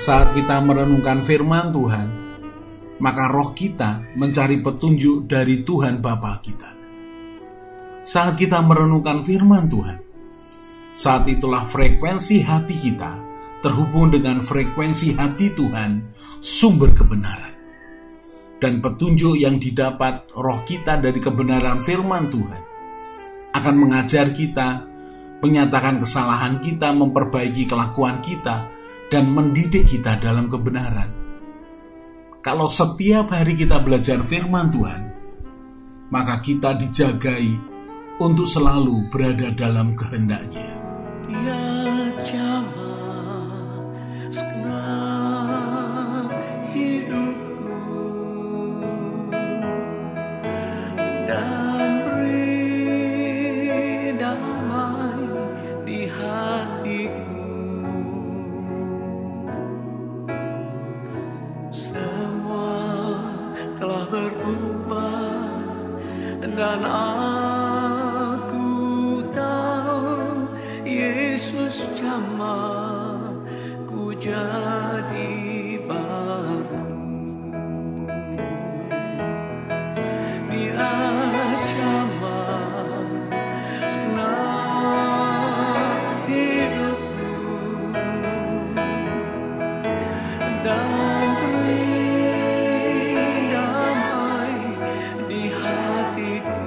Saat kita merenungkan firman Tuhan, maka roh kita mencari petunjuk dari Tuhan Bapa kita. Saat kita merenungkan firman Tuhan, saat itulah frekuensi hati kita terhubung dengan frekuensi hati Tuhan, sumber kebenaran. Dan petunjuk yang didapat roh kita dari kebenaran firman Tuhan akan mengajar kita, menyatakan kesalahan kita, memperbaiki kelakuan kita, dan mendidik kita dalam kebenaran. Kalau setiap hari kita belajar firman Tuhan, maka kita dijagai untuk selalu berada dalam kehendak-Nya. Dia jamah segenap hidupku dan beri damai di hatiku. Semua telah berubah dan aku tahu Yesus jamah ku jadi baru. Dia jamah segenap hidupku dan beri damai di hatiku.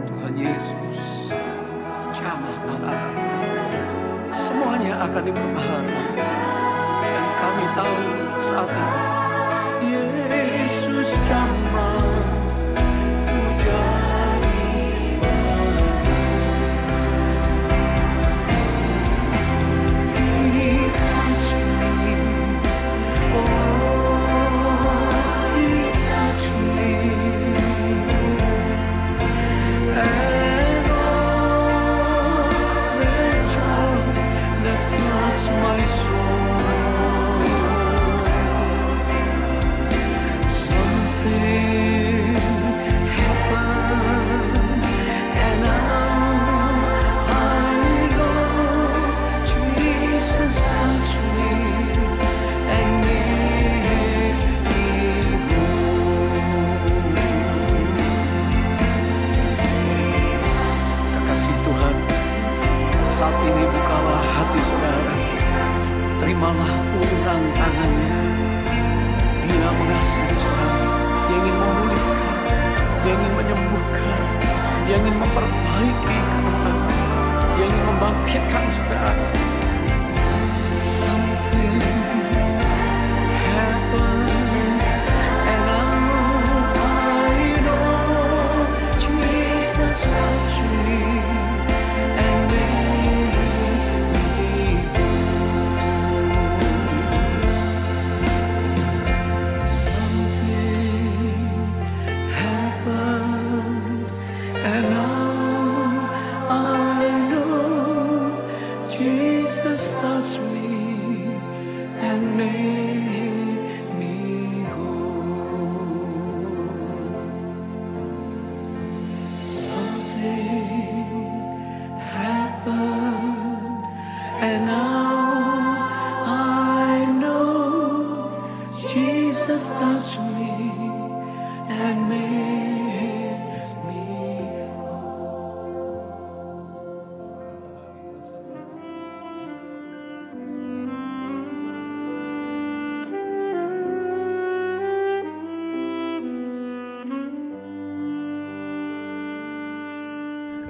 Tuhan Yesus jamah semuanya akan diperbaharui, dan kami tahu saat ini Yesus jamah ku jadi baru. He touched me, oh He touched me, and all the joy that floods my soul. Something happened, and now I know Jesus touched me and made me whole. Kekasih Tuhan, saat ini bukalah hati saudara, terimalah uluran tangannya. Dia mengasihi saudara, dia ingin memulihkan, dia ingin menyembuhkan, dia ingin memperbaiki keadaan, dia ingin membangkitkan saudara. Something happened, and now I know Jesus touched me and made me whole. Something happened, and now I know Jesus touched me and made me whole. Something happened, and now I know Jesus touched me and made me whole.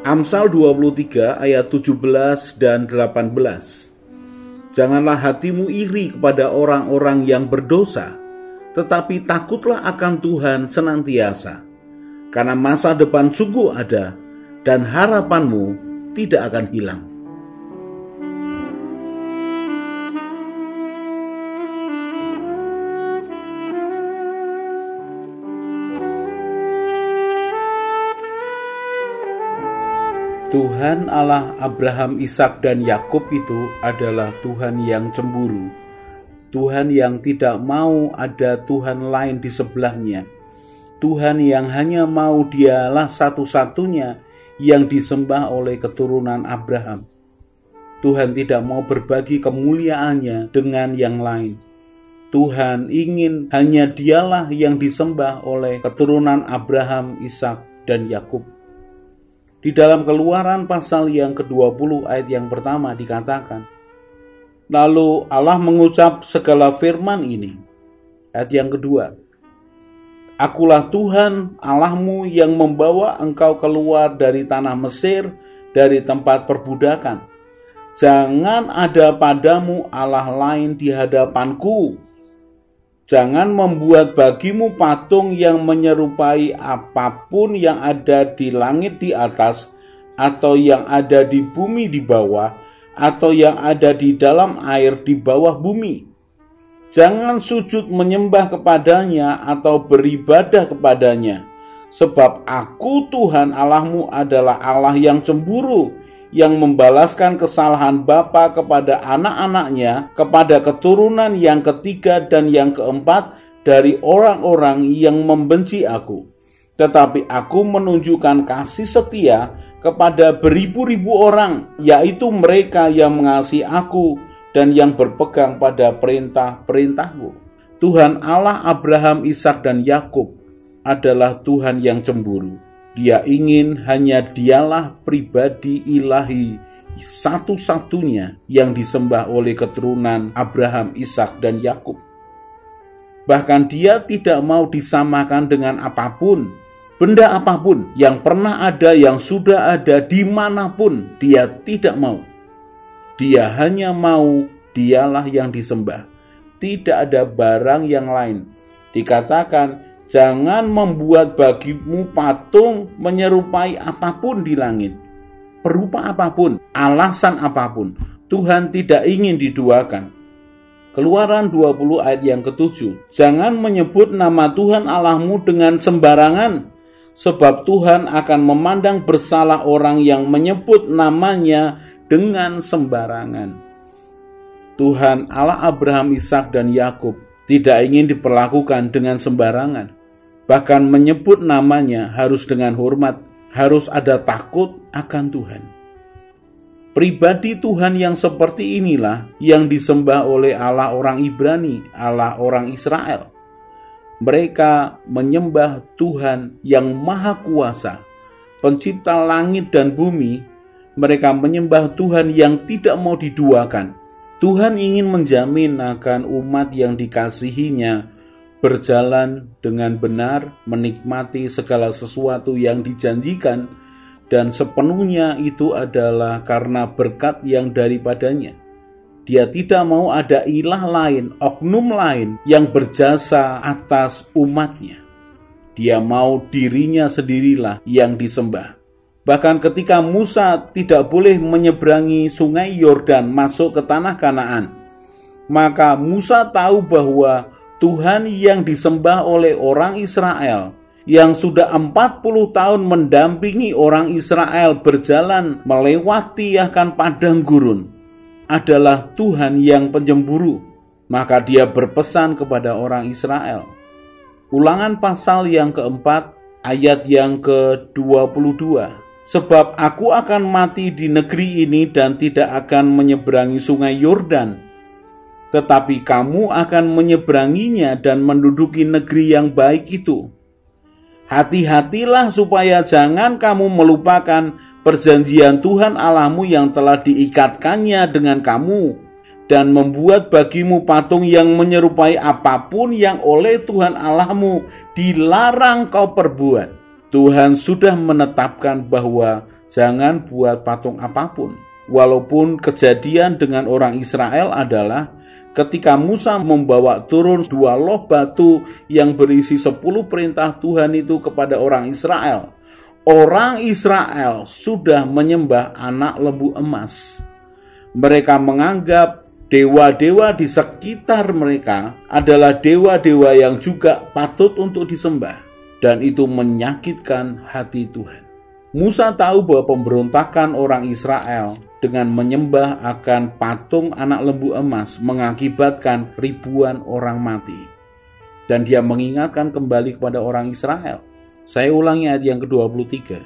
Amsal 23 ayat 17 dan 18. Janganlah hatimu iri kepada orang-orang yang berdosa, tetapi takutlah akan Tuhan senantiasa. Karena masa depan sungguh ada, dan harapanmu tidak akan hilang. Tuhan Allah Abraham, Ishak dan Yakub itu adalah Tuhan yang cemburu. Tuhan yang tidak mau ada Tuhan lain di sebelahnya. Tuhan yang hanya mau dialah satu-satunya yang disembah oleh keturunan Abraham. Tuhan tidak mau berbagi kemuliaannya dengan yang lain. Tuhan ingin hanya Dialah yang disembah oleh keturunan Abraham, Ishak, dan Yakub. Di dalam Keluaran pasal yang ke-20 ayat yang pertama dikatakan, lalu Allah mengucap segala firman ini. Ayat yang kedua, Akulah Tuhan Allahmu yang membawa engkau keluar dari tanah Mesir, dari tempat perbudakan. Jangan ada padamu Allah lain di hadapanku. Jangan membuat bagimu patung yang menyerupai apapun yang ada di langit di atas, atau yang ada di bumi di bawah, atau yang ada di dalam air di bawah bumi. Jangan sujud menyembah kepadanya atau beribadah kepadanya, sebab Aku Tuhan Allahmu adalah Allah yang cemburu, yang membalaskan kesalahan bapa kepada anak-anaknya, kepada keturunan yang ketiga dan yang keempat dari orang-orang yang membenci Aku. Tetapi Aku menunjukkan kasih setia kepada beribu-ribu orang, yaitu mereka yang mengasihi Aku dan yang berpegang pada perintah-perintahku. Tuhan Allah Abraham, Ishak, dan Yakub adalah Tuhan yang cemburu. Dia ingin hanya Dialah pribadi ilahi satu-satunya yang disembah oleh keturunan Abraham, Ishak, dan Yakub. Bahkan Dia tidak mau disamakan dengan apapun, benda apapun yang pernah ada, yang sudah ada, dimanapun. Dia tidak mau. Dia hanya mau Dialah yang disembah. Tidak ada barang yang lain. Dikatakan, jangan membuat bagimu patung menyerupai apapun di langit. Berupa apapun, alasan apapun. Tuhan tidak ingin diduakan. Keluaran 20 ayat yang ke-7. Jangan menyebut nama Tuhan Allahmu dengan sembarangan, sebab Tuhan akan memandang bersalah orang yang menyebut namanya dengan sembarangan. Tuhan Allah Abraham, Ishak, dan Yakub tidak ingin diperlakukan dengan sembarangan. Bahkan menyebut namanya harus dengan hormat, harus ada takut akan Tuhan. Pribadi Tuhan yang seperti inilah yang disembah oleh Allah orang Ibrani, Allah orang Israel. Mereka menyembah Tuhan yang Maha Kuasa, Pencipta langit dan bumi. Mereka menyembah Tuhan yang tidak mau diduakan. Tuhan ingin menjamin akan umat yang dikasihinya berjalan dengan benar, menikmati segala sesuatu yang dijanjikan, dan sepenuhnya itu adalah karena berkat yang daripadanya. Dia tidak mau ada ilah lain, oknum lain yang berjasa atas umatnya. Dia mau dirinya sendirilah yang disembah. Bahkan ketika Musa tidak boleh menyeberangi sungai Yordan masuk ke tanah Kanaan, maka Musa tahu bahwa Tuhan yang disembah oleh orang Israel, yang sudah 40 tahun mendampingi orang Israel berjalan melewati akan padang gurun, adalah Tuhan yang pencemburu. Maka dia berpesan kepada orang Israel. Ulangan pasal yang keempat, ayat yang ke-22. Sebab aku akan mati di negeri ini dan tidak akan menyeberangi sungai Yordan, tetapi kamu akan menyeberanginya dan menduduki negeri yang baik itu. Hati-hatilah supaya jangan kamu melupakan perjanjian Tuhan Allahmu yang telah diikatkannya dengan kamu, dan membuat bagimu patung yang menyerupai apapun yang oleh Tuhan Allahmu dilarang kau perbuat. Tuhan sudah menetapkan bahwa jangan buat patung apapun. Walaupun kejadian dengan orang Israel adalah ketika Musa membawa turun 2 loh batu yang berisi 10 perintah Tuhan itu kepada orang Israel. Orang Israel sudah menyembah anak lembu emas. Mereka menganggap dewa-dewa di sekitar mereka adalah dewa-dewa yang juga patut untuk disembah. Dan itu menyakitkan hati Tuhan. Musa tahu bahwa pemberontakan orang Israel dengan menyembah akan patung anak lembu emas mengakibatkan ribuan orang mati. Dan dia mengingatkan kembali kepada orang Israel. Saya ulangi ayat yang ke-23.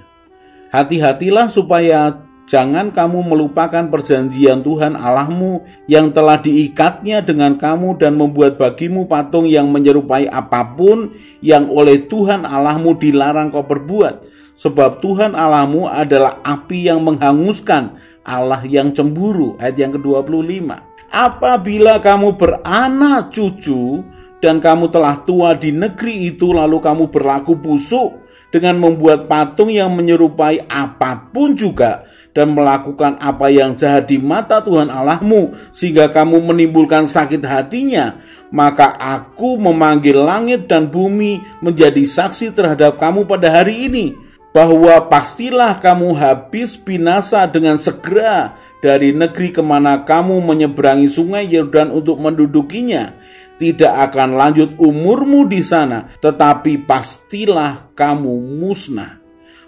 Hati-hatilah supaya Jangan kamu melupakan perjanjian Tuhan Allahmu yang telah diikatnya dengan kamu dan membuat bagimu patung yang menyerupai apapun yang oleh Tuhan Allahmu dilarang kau perbuat. Sebab Tuhan Allahmu adalah api yang menghanguskan, Allah yang cemburu. Ayat yang ke-25. Apabila kamu beranak cucu dan kamu telah tua di negeri itu, lalu kamu berlaku busuk dengan membuat patung yang menyerupai apapun juga, dan melakukan apa yang jahat di mata Tuhan Allahmu, sehingga kamu menimbulkan sakit hatinya, maka aku memanggil langit dan bumi menjadi saksi terhadap kamu pada hari ini, bahwa pastilah kamu habis binasa dengan segera dari negeri kemana kamu menyeberangi sungai Yordan untuk mendudukinya. Tidak akan lanjut umurmu di sana, tetapi pastilah kamu musnah.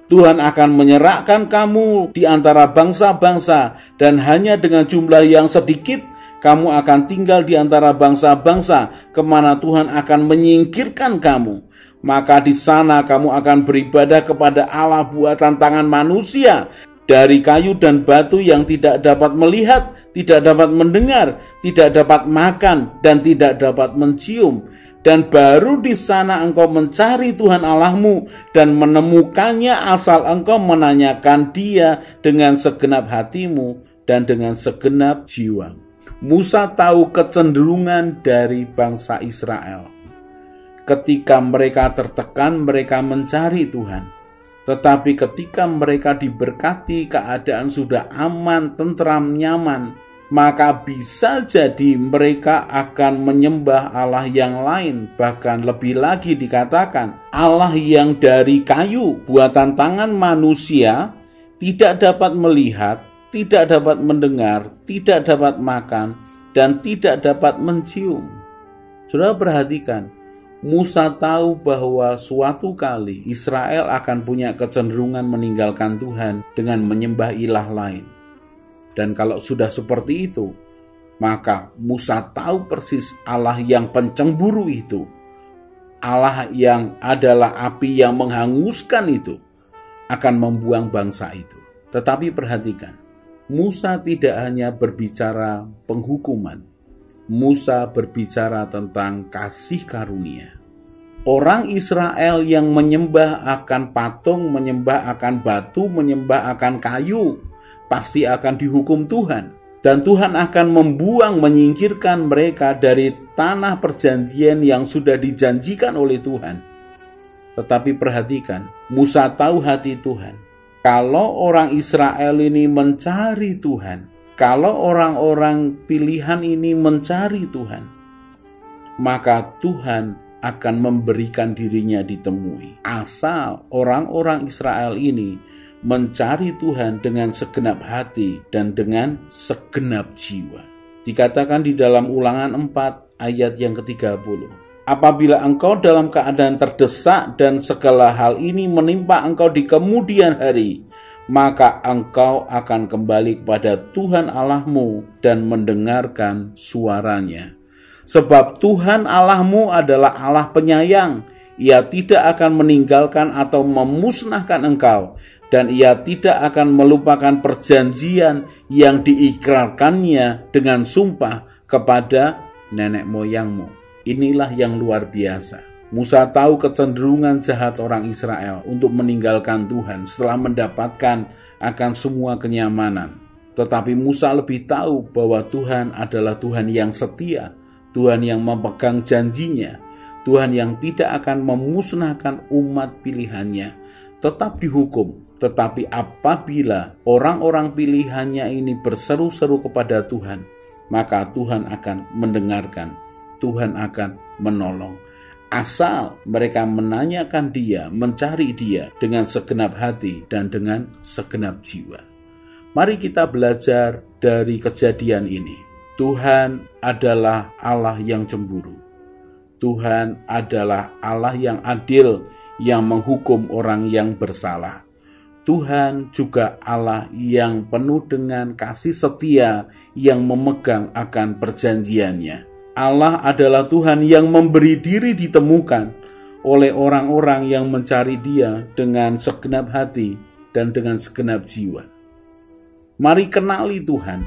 Tuhan akan menyerahkan kamu di antara bangsa-bangsa, dan hanya dengan jumlah yang sedikit kamu akan tinggal di antara bangsa-bangsa kemana Tuhan akan menyingkirkan kamu. Maka di sana kamu akan beribadah kepada Allah buatan tangan manusia, dari kayu dan batu yang tidak dapat melihat, tidak dapat mendengar, tidak dapat makan, dan tidak dapat mencium. Dan baru di sana engkau mencari Tuhan Allahmu dan menemukannya, asal engkau menanyakan Dia dengan segenap hatimu dan dengan segenap jiwa. Musa tahu kecenderungan dari bangsa Israel. Ketika mereka tertekan, mereka mencari Tuhan. Tetapi ketika mereka diberkati, keadaan sudah aman, tentram, nyaman, maka bisa jadi mereka akan menyembah Allah yang lain. Bahkan lebih lagi dikatakan, Allah yang dari kayu buatan tangan manusia, tidak dapat melihat, tidak dapat mendengar, tidak dapat makan, dan tidak dapat mencium. Saudara perhatikan, Musa tahu bahwa suatu kali Israel akan punya kecenderungan meninggalkan Tuhan dengan menyembah ilah lain. Dan kalau sudah seperti itu, maka Musa tahu persis Allah yang pencemburu itu, Allah yang adalah api yang menghanguskan itu, akan membuang bangsa itu. Tetapi perhatikan, Musa tidak hanya berbicara penghukuman, Musa berbicara tentang kasih karunia. Orang Israel yang menyembah akan patung, menyembah akan batu, menyembah akan kayu, pasti akan dihukum Tuhan. Dan Tuhan akan membuang, menyingkirkan mereka dari tanah perjanjian yang sudah dijanjikan oleh Tuhan. Tetapi perhatikan, Musa tahu hati Tuhan. Kalau orang Israel ini mencari Tuhan, kalau orang-orang pilihan ini mencari Tuhan, maka Tuhan akan memberikan dirinya ditemui. Asal orang-orang Israel ini mencari Tuhan dengan segenap hati dan dengan segenap jiwa. Dikatakan di dalam Ulangan 4 ayat yang ke-30. Apabila engkau dalam keadaan terdesak dan segala hal ini menimpa engkau di kemudian hari, maka engkau akan kembali kepada Tuhan Allahmu dan mendengarkan suaranya. Sebab Tuhan Allahmu adalah Allah penyayang. Ia tidak akan meninggalkan atau memusnahkan engkau, dan ia tidak akan melupakan perjanjian yang diikrarkannya dengan sumpah kepada nenek moyangmu. Inilah yang luar biasa. Musa tahu kecenderungan jahat orang Israel untuk meninggalkan Tuhan setelah mendapatkan akan semua kenyamanan. Tetapi Musa lebih tahu bahwa Tuhan adalah Tuhan yang setia, Tuhan yang memegang janjinya, Tuhan yang tidak akan memusnahkan umat pilihannya, tetap dihukum. Tetapi apabila orang-orang pilihannya ini berseru-seru kepada Tuhan, maka Tuhan akan mendengarkan, Tuhan akan menolong. Asal mereka menanyakan Dia, mencari Dia dengan segenap hati dan dengan segenap jiwa. Mari kita belajar dari kejadian ini. Tuhan adalah Allah yang cemburu. Tuhan adalah Allah yang adil, yang menghukum orang yang bersalah. Tuhan juga Allah yang penuh dengan kasih setia, yang memegang akan perjanjiannya. Allah adalah Tuhan yang memberi diri ditemukan oleh orang-orang yang mencari Dia dengan segenap hati dan dengan segenap jiwa. Mari kenali Tuhan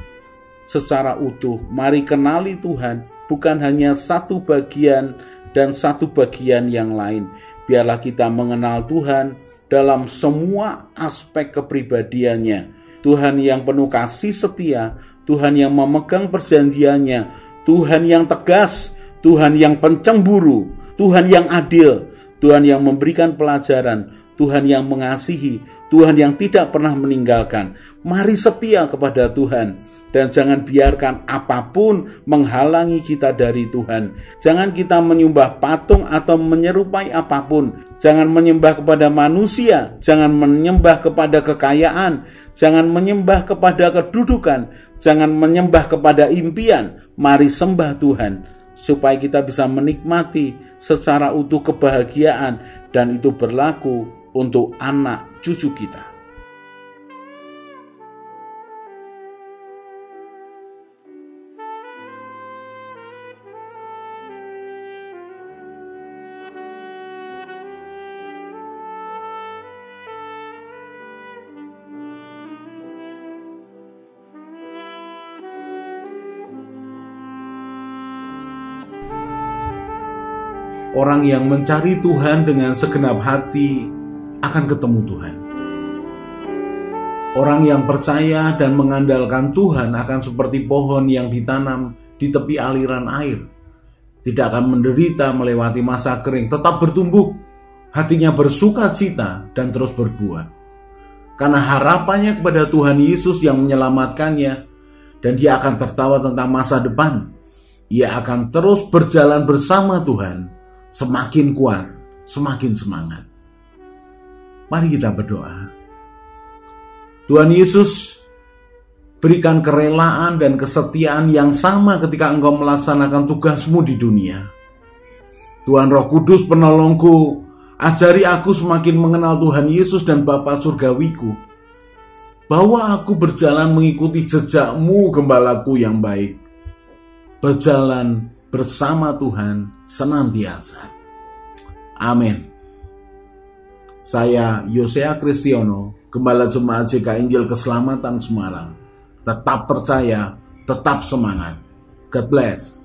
secara utuh. Mari kenali Tuhan, bukan hanya satu bagian dan satu bagian yang lain. Biarlah kita mengenal Tuhan dalam semua aspek kepribadiannya. Tuhan yang penuh kasih setia, Tuhan yang memegang perjanjiannya, Tuhan yang tegas, Tuhan yang pencemburu, Tuhan yang adil, Tuhan yang memberikan pelajaran, Tuhan yang mengasihi, Tuhan yang tidak pernah meninggalkan. Mari setia kepada Tuhan dan jangan biarkan apapun menghalangi kita dari Tuhan. Jangan kita menyembah patung atau menyerupai apapun. Jangan menyembah kepada manusia, jangan menyembah kepada kekayaan, jangan menyembah kepada kedudukan, jangan menyembah kepada impian. Mari sembah Tuhan supaya kita bisa menikmati secara utuh kebahagiaan, dan itu berlaku untuk anak cucu kita. Orang yang mencari Tuhan dengan segenap hati akan ketemu Tuhan. Orang yang percaya dan mengandalkan Tuhan akan seperti pohon yang ditanam di tepi aliran air. Tidak akan menderita melewati masa kering, tetap bertumbuh, hatinya bersuka cita dan terus berbuah. Karena harapannya kepada Tuhan Yesus yang menyelamatkannya, dan dia akan tertawa tentang masa depan. Ia akan terus berjalan bersama Tuhan, semakin kuat, semakin semangat. Mari kita berdoa. Tuhan Yesus, berikan kerelaan dan kesetiaan yang sama ketika Engkau melaksanakan tugasmu di dunia. Tuhan Roh Kudus penolongku, ajari aku semakin mengenal Tuhan Yesus dan Bapa Surgawiku, bahwa aku berjalan mengikuti jejak-Mu, Gembalaku yang baik, berjalan bersama Tuhan senantiasa. Amin. Saya Yosea Kristiono, Gembala Jemaat JK Injil Keselamatan Semarang. Tetap percaya, tetap semangat. God bless.